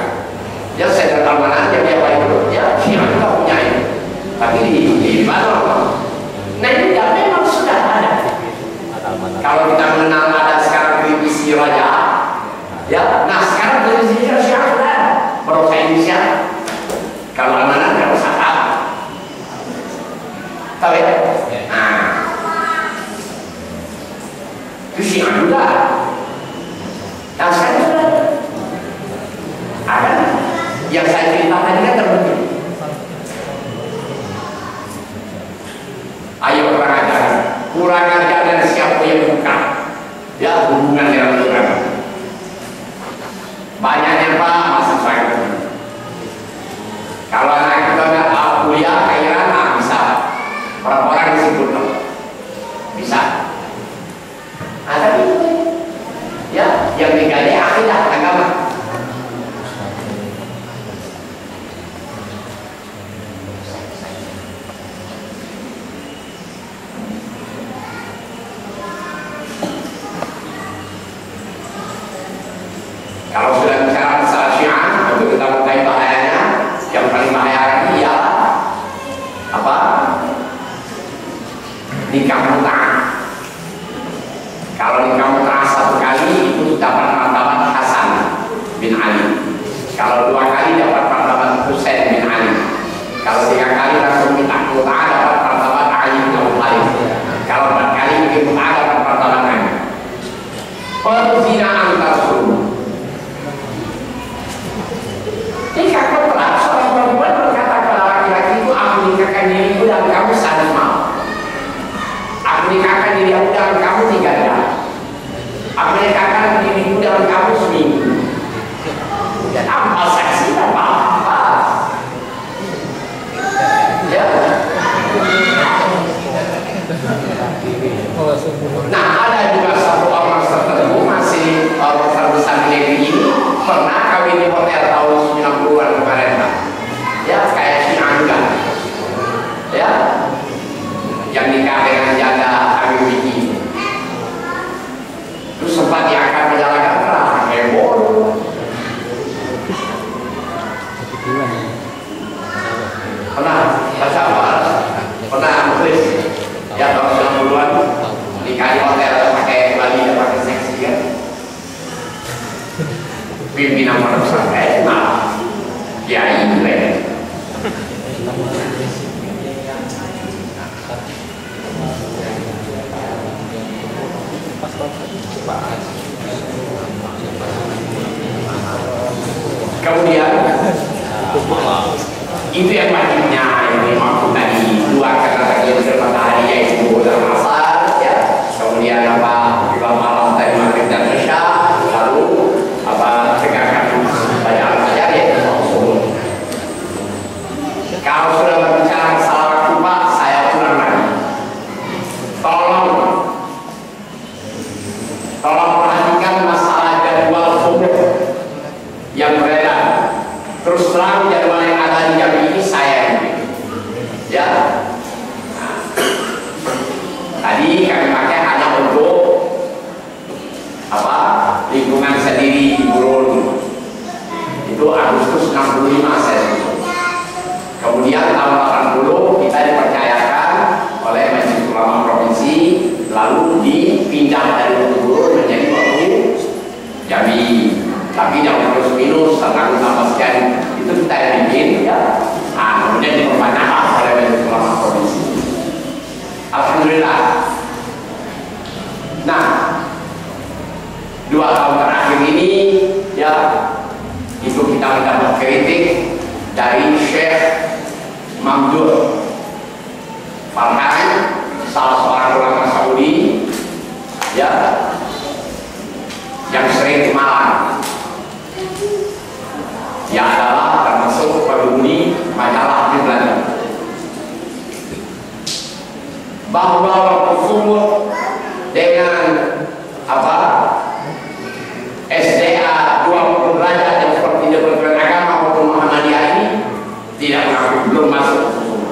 Ya, saya datang amanah aja dia baik dulu. Ya, Syiah juga punya ini. Tapi di Lebanon. Nah, ini ya memang sudah ada. Kalau kita mengenal ada sekarang televisi raja, ya, nah sekarang televisi Syiah sudah ada. Berusaha Indonesia. Kalau amanah nggak usah tahu, tahu ya? Nah, itu Syiah juga. Nah sekarang sudah ada. Yang saya ceritakan tadi kan terbukti. Ayo kurang ajar dan siapa yang buka, ya hubungan dengan Tuhan. Banyaknya Pak masuk saya. Kalau anak kita nggak tahu kuliah, kayaknya bisa. Berapa orang disebut loh? Bisa. Ada itu, ya, yang tinggalnya akidah agama. Kalau sudah bicara masalah Syiah, untuk kita mulai bahayanya, yang paling bahaya lagi ialah apa? Nikah mut'ah. Kalau nikah mut'ah 1 kali itu dapat martabat Hasan bin Ali. Kalau 2 kali dapat martabat Husain bin Ali. Kalau 3 kali langsung nikah mut'ah dapat martabat Ali bin Abi Thalib. Kalau 4 kali bikin mut'ah dapat martabat Ali. Perzinaan tersebut. Nikah mut'ah, seorang perempuan berkata kepada laki-laki itu, aku nikahkan diriku dan kamu saling mau. Aku nikahkan diriku dan kamu 3 jam. Aku nikahkan diriku dan kamu seminggu. Dan tanpa saksi dan apa-apa. Ya. Nah, ada juga satu orang tertentu masih orang terbesar di negeri ini pernah kawin di hotel tahun 90-an kemarin, Pak. Ya, kayak Syiah juga. Ya, yang nikah dengan janda Habib Biki. Terus sempat dia akan menyalakan terang, heboh. pimpinan pondok pesantren malah kiai lain. Kemudian itu yang wajibnya ini maksud tadi dua kata yang matahari yaitu dalam asar ya, kemudian apa juga malam tadi maghrib dan isya, lalu apa tegakkan bacaan saja ya. Kalau sudah berbicara masalah waktu Pak, saya ulang lagi, tolong perhatikan masalah jadwal subuh yang beredar. Terus terang jadwal yang ada di jam ini saya ya. Nah, tadi kami pakai hanya untuk apa lingkungan sendiri di Buron itu Agustus 65 saya tutup. Kemudian tahun 80 kita dipercayakan oleh Majelis Ulama Provinsi, lalu dipindah dari Buron menjadi waktu Jambi. Tapi jangan terus minus tentang tambah sekian itu kita yang bikin ya. Nah, kemudian diperbanyak oleh Majelis Ulama Provinsi. Alhamdulillah. Nah, 2 tahun terakhir ini ya itu kita mendapat kritik dari Syekh Mamdur Farhan, salah seorang ulama Saudi ya, yang sering di Malang, yang adalah termasuk penghuni majalah di Belanda, bahwa waktu subuh dengan apa SDA 20 derajat yang seperti di Kementerian Agama maupun Muhammadiyah ini belum masuk ke subuh.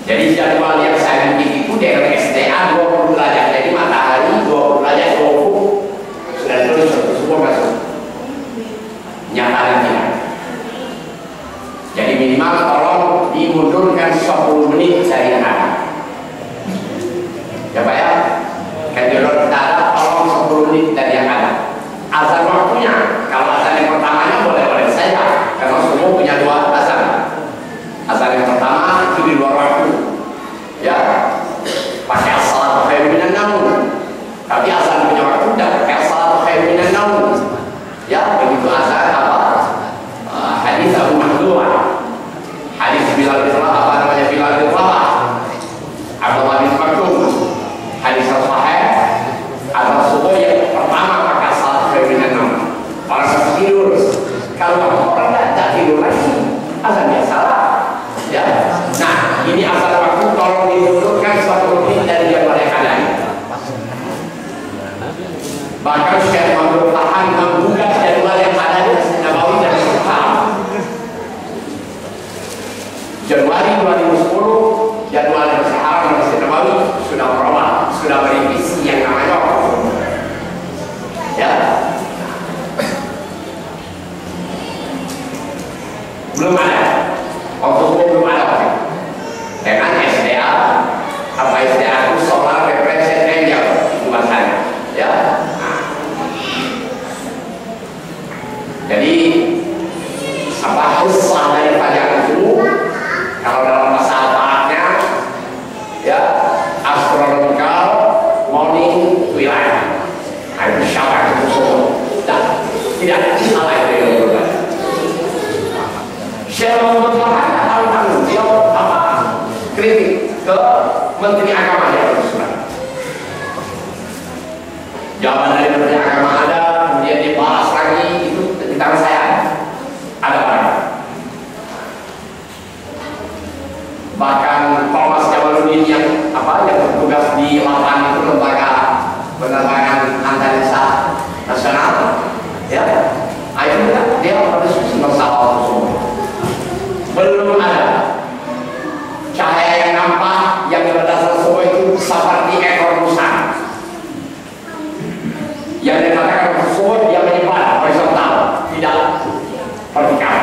Jadi jadwal yang saya bikin itu dengan SDA 20 derajat, jadi matahari 20 derajat 20 sudah terus subuh masuk. Nyata dan tidak. Jadi minimal tolong dimundurkan 10 menit dari yang ada. Ya Pak ya, kan jalur kita ada, tolong 10 menit dari yang ada. Azan waktunya, kalau azan yang pertamanya boleh-boleh saja, karena semua punya 2 azan. Azan yang pertama itu di luar waktu, ya, pakai as-salatu khairun minan naum. Tapi azan punya waktu dan pakai as-salatu khairun minan naum. Ya, begitu azan apa? Hadis Abu Mahdura, hadis Bilal bin Rabah, apa namanya Bilal bin Rabah, Abdullah bin Maktum, hadis sahih. Azan subuh yang pertama pakai salat khairun naum. Orang masih tidur, kalau orang tidak tidur lagi, azan biasa lah. Ya, nah ini azan waktu tolong didudukkan 10 menit dari yang mereka ada. Bahkan Syekh Mamdur Farhan membuka jadwal yang ada di Masjid Nabawi dan Al-Haram. Januari 2010 jadwal yang Al-Haram dan Masjid Nabawi sudah berubah, sudah berisi yang namanya ya. Belum ada waktu belum ada dengan SDA apa SDA itu solar reference angel buat saya ya. Jadi apa husah dari pajak itu kalau dalam bahasa Arabnya ya astronomical morning twilight. Nah, itu syarat itu tidak salah itu yang berubah. Syekh Muhammad Farhan tahu dia apa kritik ke Menteri Agama ya Rasulullah. Jawaban dari Menteri Agama ada, kemudian dibalas lagi itu di tangan saya ada banyak. Bahkan Thomas Jamaludin yang apa yang bertugas di lapangan itu lembaga penerbangan antariksa nasional ya, akhirnya dia berdiskusi masalah tersebut. Belum ada cahaya yang nampak yang berdasar semua itu seperti ekor rusa yang dikatakan tersebut dia menyebar horizontal, tidak vertikal.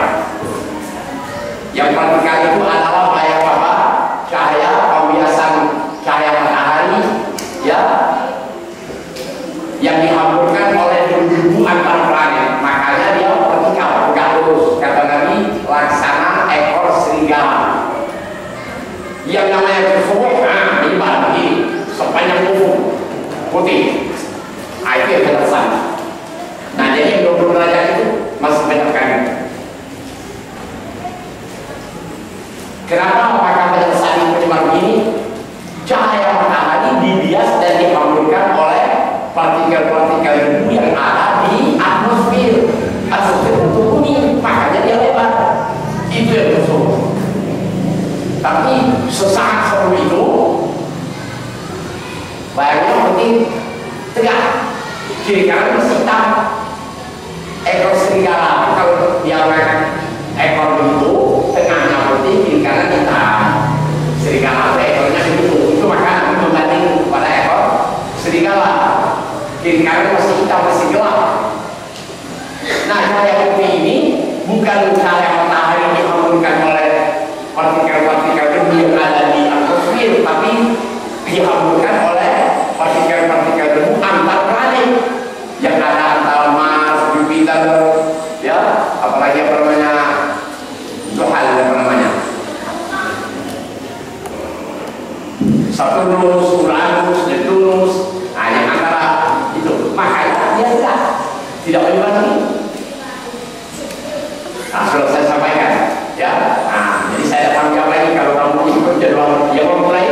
Yang vertikal itu adalah bayang apa? Cahaya pembiasan cahaya matahari ya, yang dihamburkan oleh Nah, itu yang beda besar. Nah, jadi yang 20 derajat itu masih beda kan. Kenapa? Apakah beda besar itu cuma begini? Cahaya matahari dibias dan dihamburkan oleh partikel-partikel debu yang ada di atmosfer. Atmosfer itu bumi, makanya dia lebar. Itu yang betul. Tapi sesaat sebelum itu, bayangnya penting tegak, kiri kanan masih hitam. Ekor serigala kalau dia makan ekor begitu, tengahnya putih, kiri kanan hitam. Serigala ekornya begitu, itu maka membanding pada ekor serigala. Kiri kanan masih hitam, masih gelap. Nah, cahaya bumi ini bukan cahaya matahari yang dihamburkan oleh partikel-partikel debu yang ada di atmosfer, tapi dihamburkan oleh partikel-partikel debu antar planet yang ada antara Mars, Jupiter, ya, apalagi apa namanya, Zuhal, apa namanya, Saturnus, Uranus, Neptunus. Nah, yang antara itu, makanya dia tidak beriman lagi. Nah, sudah saya sampaikan, ya. Nah, jadi saya akan jawab lagi kalau kamu ikut jadwal yang mulai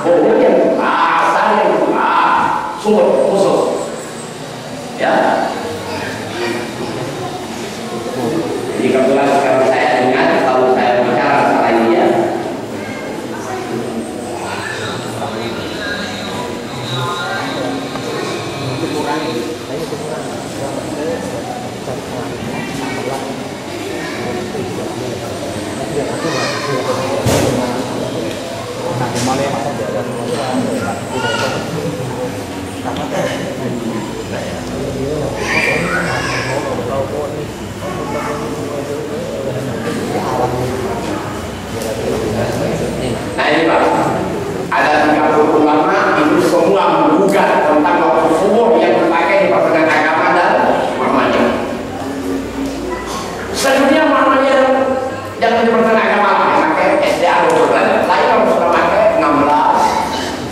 bohongnya, asalnya, sumber khusus, ya. Jadi kebetulan sekarang saya ingat kalau saya bicara masalah ini, ya. Nah, ini Pak, ada 30 ulama itu semua menggugat tentang waktu subuh yang dipakai di pertengahan agama dan Muhammadiyah. Sebenarnya Muhammadiyah jangan di pertengahan agama yang pakai SDA 20 derajat. Lain kalau sudah pakai 16,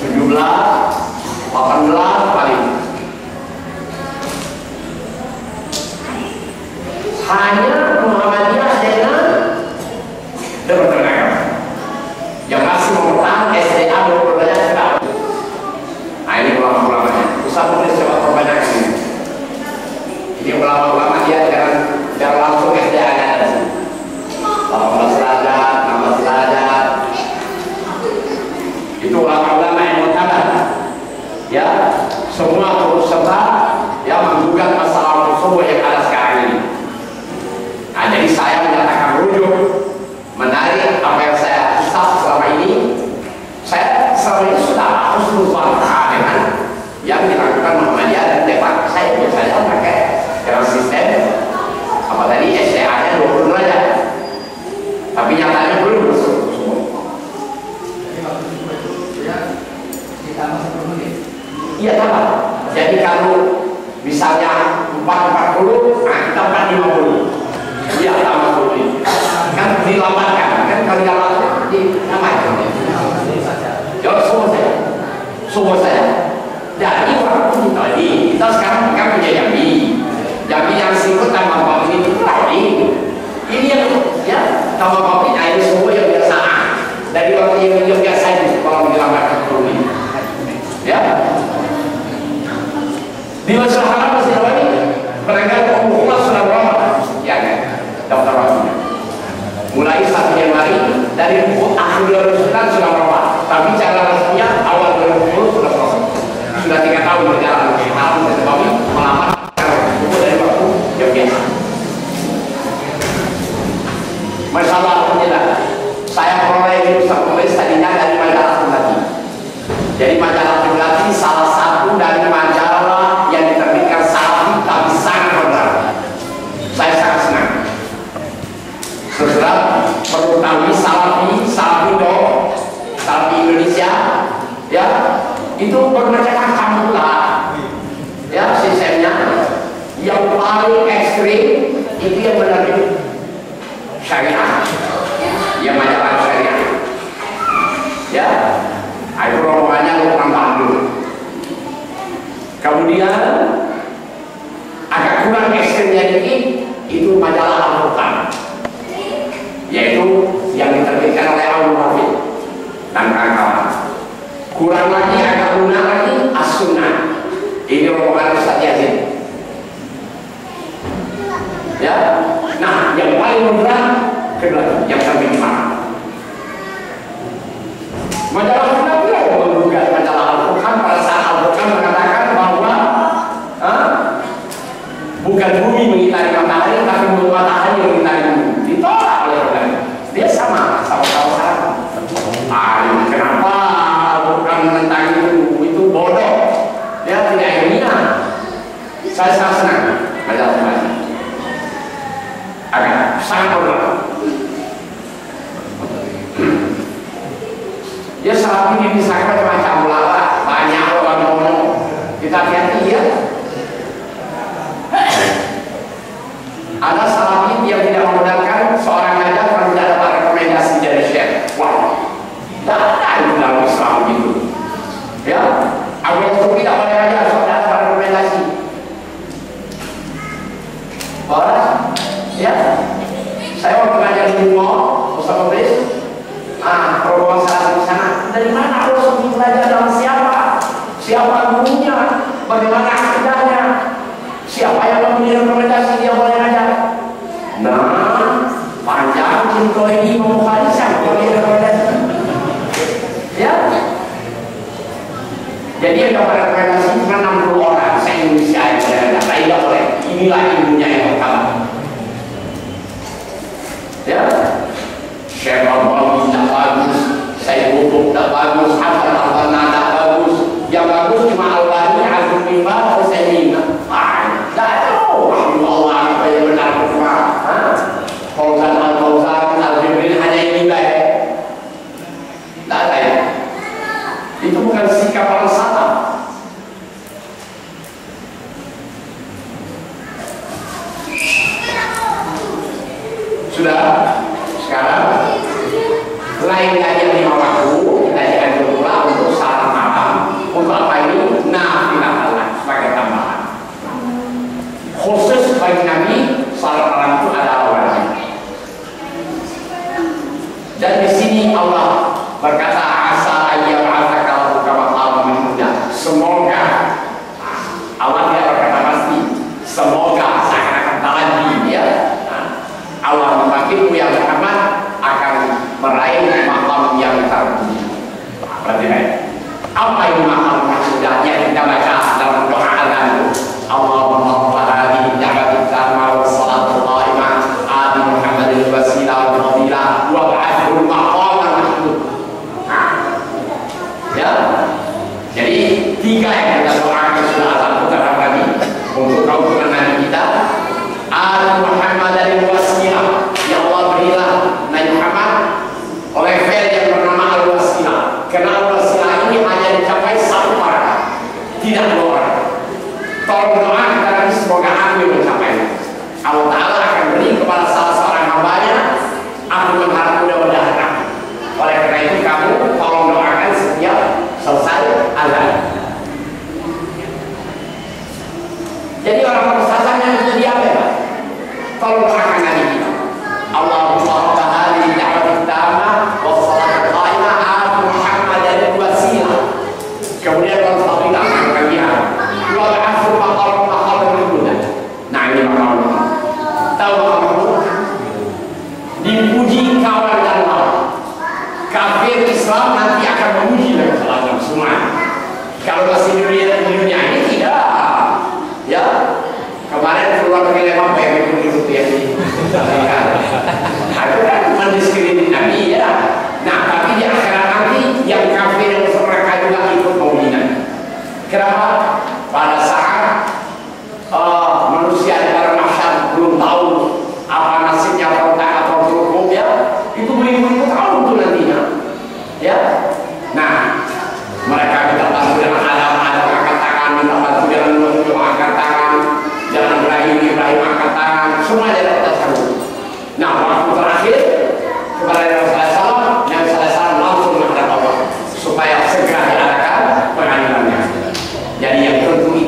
17, 18 paling. Hanya Muhammadiyah dengan pertengahan agama yang masih mempertahankan SDA 20 derajat sudah. Nah, ini ulama-ulamanya. Ustaz boleh coba perbanyak ini. Ini ulama-ulama dia jangan langsung SDA nya ada sini. 18 derajat, 16 derajat. Itu ulama-ulama yang mengatakan, ya, semua turut serta ya menggugat masalah subuh yang ada sekarang ini. Nah, jadi saya menyatakan rujuk, menarik apa yang saya usah selama ini. Saya selama ini sudah harus berusaha dengan yang dilakukan Muhammadiyah dan Depak. Saya biasanya pakai dalam sistem apa tadi SDA nya 20 derajat, tapi nyatanya belum masuk semua. Iya, tambah. Jadi kalau misalnya 440, nah kita 450. Iya, tambah 10. Kan dilambatkan, kan kalau dilambatkan dinamakan. Jawab semua saya. Jadi waktu tadi kita sekarang kan punya Jambi yang singkut tambah kopi itu tadi. Ini yang ya tambah kopi, nah ini semua yang biasa. Dari waktu yang biasa itu kalau dilambatkan dulu ini. Ya. Di Masjidil Haram masih ada lagi. Penegak hukum sudah berapa? Ya kan, daftar waktunya. Mulai 1 Januari dari akhir 2009 sudah berapa? Tapi cara resminya awal 2010 sudah selesai. Sudah 3 tahun berjalan. Tahun tetapi melamar hukum dari waktu yang biasa. Masalah tidak. Saya peroleh itu penulis tadinya dari majalah Tunggali. Jadi majalah Tunggali salah satu dari majalah yang diterbitkan Salafi tapi sangat benar. Saya sangat senang. Setelah perlu tahu Salafindo, Salafi Indonesia, ya itu bermacam-macam pula, ya Kemudian agak kurang ekstrimnya dikit itu majalah Al-Quran, yaitu yang diterbitkan oleh Al-Muhafid dan kawan-kawan. Kurang lagi agak lunak lagi As-Sunnah, ini rombongan Ustaz Yazid. Ya, nah yang paling moderat kedua yang terbit mana? Majalah Al-Quran tidak menggugat majalah Al-Quran pada saat Al-Quran mengatakan bahwa bukan bumi mengitari matahari, tapi matahari yang mengitari bumi. Ditolak oleh Al-Quran. Dia sama sama. Kenapa Al-Quran menentang itu bodoh? Dia tidak ilmiah. Saya sangat senang majalah Al-Quran. Agak sangat bodoh. Ya salah ini bisa macam-macam lah, banyak orang ngomong. Kita hati-hati ya. Ada salafi yang tidak membenarkan seorang ngajar kalau tidak dapat rekomendasi dari syekh. Wah, tidak ada dalam Islam begitu. Ya, aku tidak boleh ngajar kalau tidak dapat rekomendasi. Orang, ya, saya mau mengajar di rumah, Ustaz Mabris. Rombongan salah di sana. Dari mana harus belajar dalam siapa? Siapa gurunya? Bagaimana akidahnya? Siapa yang memberi rekomendasi dia boleh ngajar? Nah, panjang cerita ini Bukhari siapa boleh rekomendasi? Ya. Jadi yang dapat rekomendasi cuma 60 orang se-Indonesia aja. Tidak boleh. Inilah ilmunya yang pertama. Ya. Syekh Al-Bani tidak bagus, Syekh Qutb tidak bagus, Hasan Al-Banna tidak bagus. Yang bagus cuma Al-Bani, Azum Bimba, Al-Sayyidina. Tidak tahu Allah apa yang benar semua. Fauzan Al-Fauzan, Al-Jibril hanya ini baik. Tidak ada ya. Itu bukan sikap orang salaf. Sudah? Sekarang lain aja 5 waktu kita diatur pula untuk salat malam. Untuk apa ini? Nafilah Allah sebagai tambahan. Khusus bagi Nabi salat malam itu adalah wajib. Dan di sini Allah berkata asa ayyam ataka rabbuka maqaman mahmuda. Semoga Allah tidak berkata pasti. Semoga seakan-akan tadi ya. Allah memanggilmu yang Muhammad akan meraih maqam yang tertinggi. Berarti baik. Apa itu maqam mahmudah yang kita baca dalam doa azan? Allahumma hadhihi da'wati tamma wa salatu qaimah ati Muhammadil wasilah wal fadilah wa ba'athul maqam mahmud. Ya. Jadi 3 yang kita doakan sudah azan putar tadi untuk kaum Nabi kita. Ati Muhammadil wasilah, ya Allah berilah Nabi Muhammad level yang bernama Al-Wasilah. Karena Al-Wasilah ini hanya dicapai 1 orang, tidak 2 orang. Tolong doa kita nanti semoga aku mencapai. Allah Ta'ala akan beri kepada salah seorang hambanya. Aku mengharap mudah-mudahan. Oleh karena itu kamu tolong doakan setiap selesai azan. Jadi orang persasanya itu diapa ya? Tolong doakan Nabi kita. Allahumma rabba hadhihi da'wati tammah was salatu qaimah ati Muhammadan wasilah. Kemudian kalau fadilah akan dia wa ba'athul maqam mahmud. Nah ini maqam. Tahu maqam? Dipuji kawan dan lawan. Kafir Islam nanti akan memuji dan selama semua. Kalau masih di dunia ini tidak. Ya. Kemarin keluar dari lembang yang itu ya.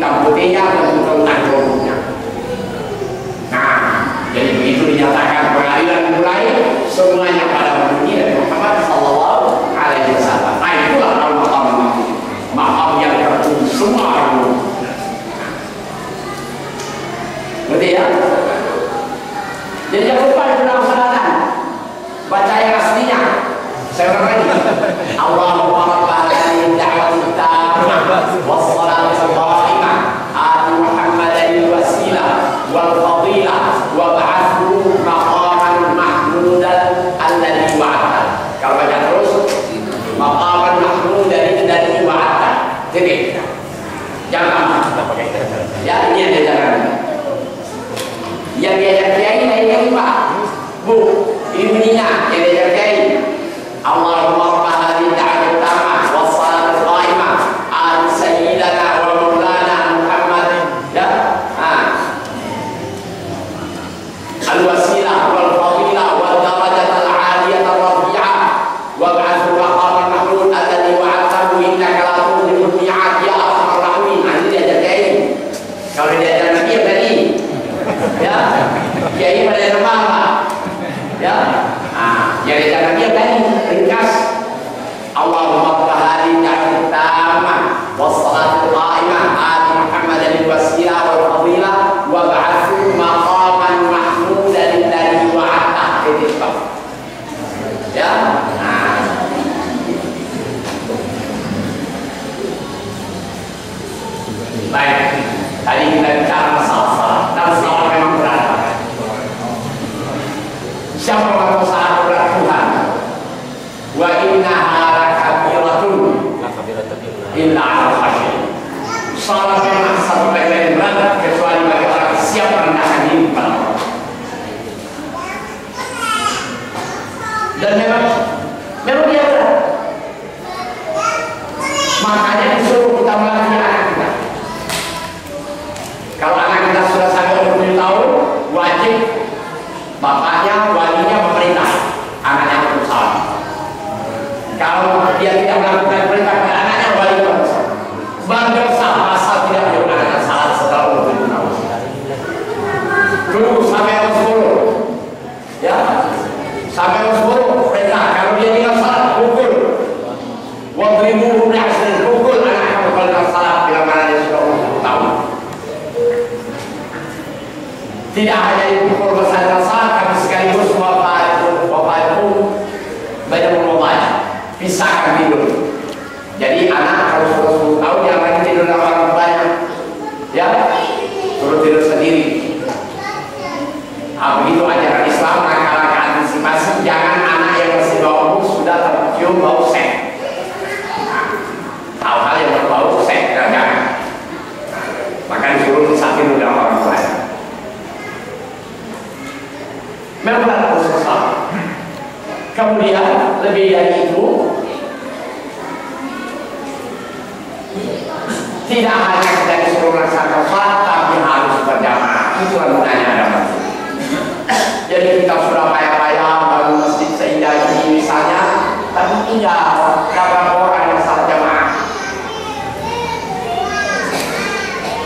hitam putihnya dan tentang produknya. Nah, jadi begitu dinyatakan pengadilan mulai semuanya pada bunyi dari Muhammad Sallallahu Alaihi Wasallam. Nah, itulah al-maqam mahmud, maqam yang tertutup semua ilmu. Ngerti ya? Jadi jangan lupa di dalam salaman baca yang aslinya. Saya ulang lagi. Allahumma rabb hadhihi ad-da'wati at-tammah was-salati al-qa'imah ati Muhammadan al-wasilah wal fadilah wa ba'athu maqaman mahmudan alladhi wa'ada. Kalau baca terus maqaman mahmudan alladhi wa'ada. Jadi jangan ya ini ada jangan. Yang diajak kiai lain Pak. Bu, ini bunyinya yang diajak kiai. Allahumma rabb hadhihi ad-da'wati at-tammah was-salati al-qa'imah ati sayyidana wa maulana Muhammad ya. Al-wasilah wal fadilah wal darajat al-'aliyah ar-rafi'ah wa ba'athu maqaman mahmud alladhi wa'adtahu innaka la tukhlifu al-mi'ad ya arhamar rahimin. Ini diajak kiai. Kalau diajak Nabi ya tadi ya kiai pada nama Pak ya. Yang diajak Nabi ya tadi ringkas Allahumma rabb hadhihi ad-da'wati at-tammah was-salati al-qa'imah ati Muhammadan al-wasilah wal fadilah wa ba'athu maqaman mahmudan alladhi wa'adtahu ya. Baik, tadi kita bicara masalah salat dan salat memang berat. Siapa yang salat berat Tuhan? Wa innaha lakabiratun illa 'alal khashiyin. Salat memang satu bagian berat kecuali bagi orang yang siap merendahkan diri kepada Allah. Dan memang dia berat. Makanya disuruh kita melatih anak kita. Kalau anak kita sudah sampai 20 tahun, wajib bapaknya, walinya memerintah anaknya untuk salat. Kalau dia tidak melakukan perintah kepada anaknya, wali berdosa. Berdosa asal tidak menyuruh anaknya salat setelah 20 tahun. Dulu sampai 10, ya, sampai 10 perintah. Kalau dia tinggal salat, pukul. Wadribuhum bi'asrin, pukul anaknya kalau salat bila mana dia sudah 20 tahun. Tidak hanya dipukul masalah salat, tapi sekaligus wafat banyak membaca pisahkan tidur. Jadi anak kalau sudah 10 tahun yang lagi tidur sama orang tuanya, ya suruh tidur sendiri. Begitu ajaran Islam. Maka antisipasi jangan anak yang masih bau sudah tercium bau seks. Hal-hal yang berbau seks jangan. Maka disuruh pisah tidur sama orang tuanya. Memang harus salah. Kemudian lebih dari itu, tidak hanya kita disuruh melaksanakan salat, tapi harus berjamaah. Itu gunanya ada masjid. Jadi kita sudah payah-payah bangun masjid seindah ini misalnya, tapi tinggal berapa orang yang salat jamaah.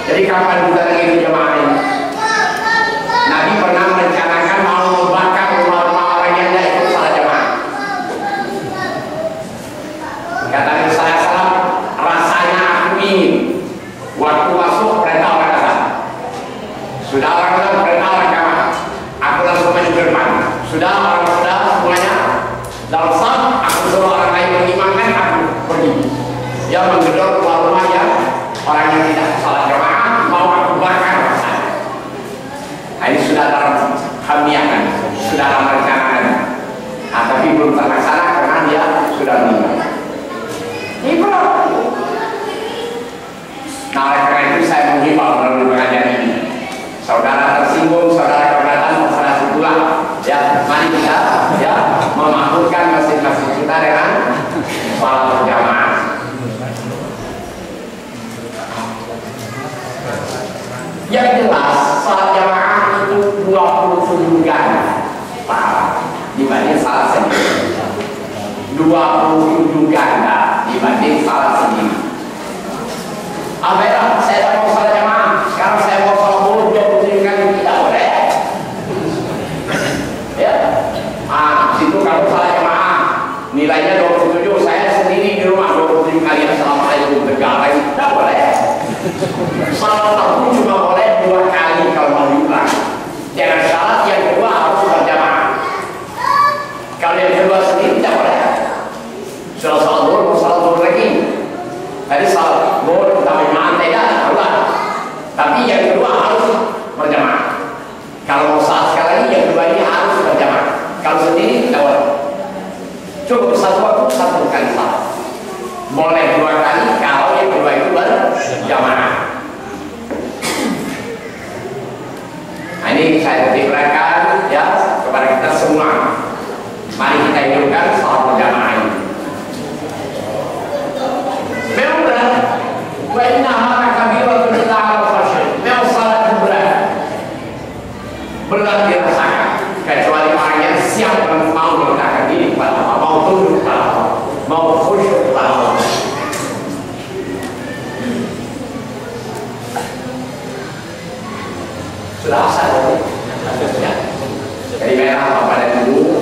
Jadi kapan kita ingin jamaah ini? Nabi pernah merencanakan mau membakar rumah-rumah orang yang tidak ikut salat jamaah. Kata Nabi SAW, rasanya aku ingin waktu masuk perintah orang kasar. Sudah orang kasar perintah orang kamar. Aku langsung maju ke depan. Sudah orang sudah semuanya dalam saf. Aku suruh orang lain mengimamkan, aku pergi. Dia menggedor rumah-rumah yang orang yang tidak salat jamaah mau aku bakar rasanya. Nah, ini sudah dalam hamiakan, sudah dalam rencana. Tapi belum terlaksana karena dia sudah meninggal. Ini nah, oleh karena itu saya menghimbau melalui pengajian ini, saudara tersinggung, saudara keberatan masalah situlah, ya mari kita ya memakmurkan masjid-masjid kita dengan salat berjamaah. Yang jelas salat jamaah itu 27 ganda dibanding salat sendiri. 27 ganda dibanding salat sendiri. Saya tak mau salat salat fardu cuma boleh 2 kali kalau mau diulang. Dengan syarat yang kedua harus berjamaah. Kalau yang kedua sendiri tidak boleh. Salat zuhur, salat zuhur lagi. Tadi salat zuhur tapi jamaah tidak ulang. Tapi yang kedua harus berjamaah. Kalau mau salat sekali lagi yang kedua ini harus berjamaah. Kalau sendiri tidak boleh. Cukup satu waktu satu kali salat. Boleh 2 kali kalau yang kedua itu berjamaah. Nah, ini saya berikan ya kepada kita semua. Mari kita hidupkan salat berjamaah ini. Memang berat. Wa innaha lakabiratun illa 'alal khashi'in. Memang salat itu berat. Berat dirasakan. Kecuali orang yang siap dan mau meletakkan diri kepada Allah, mau tunduk kepada Allah, mau khusyuk kepada Allah. Sudah asal ya. Jadi merah Bapak dan Ibu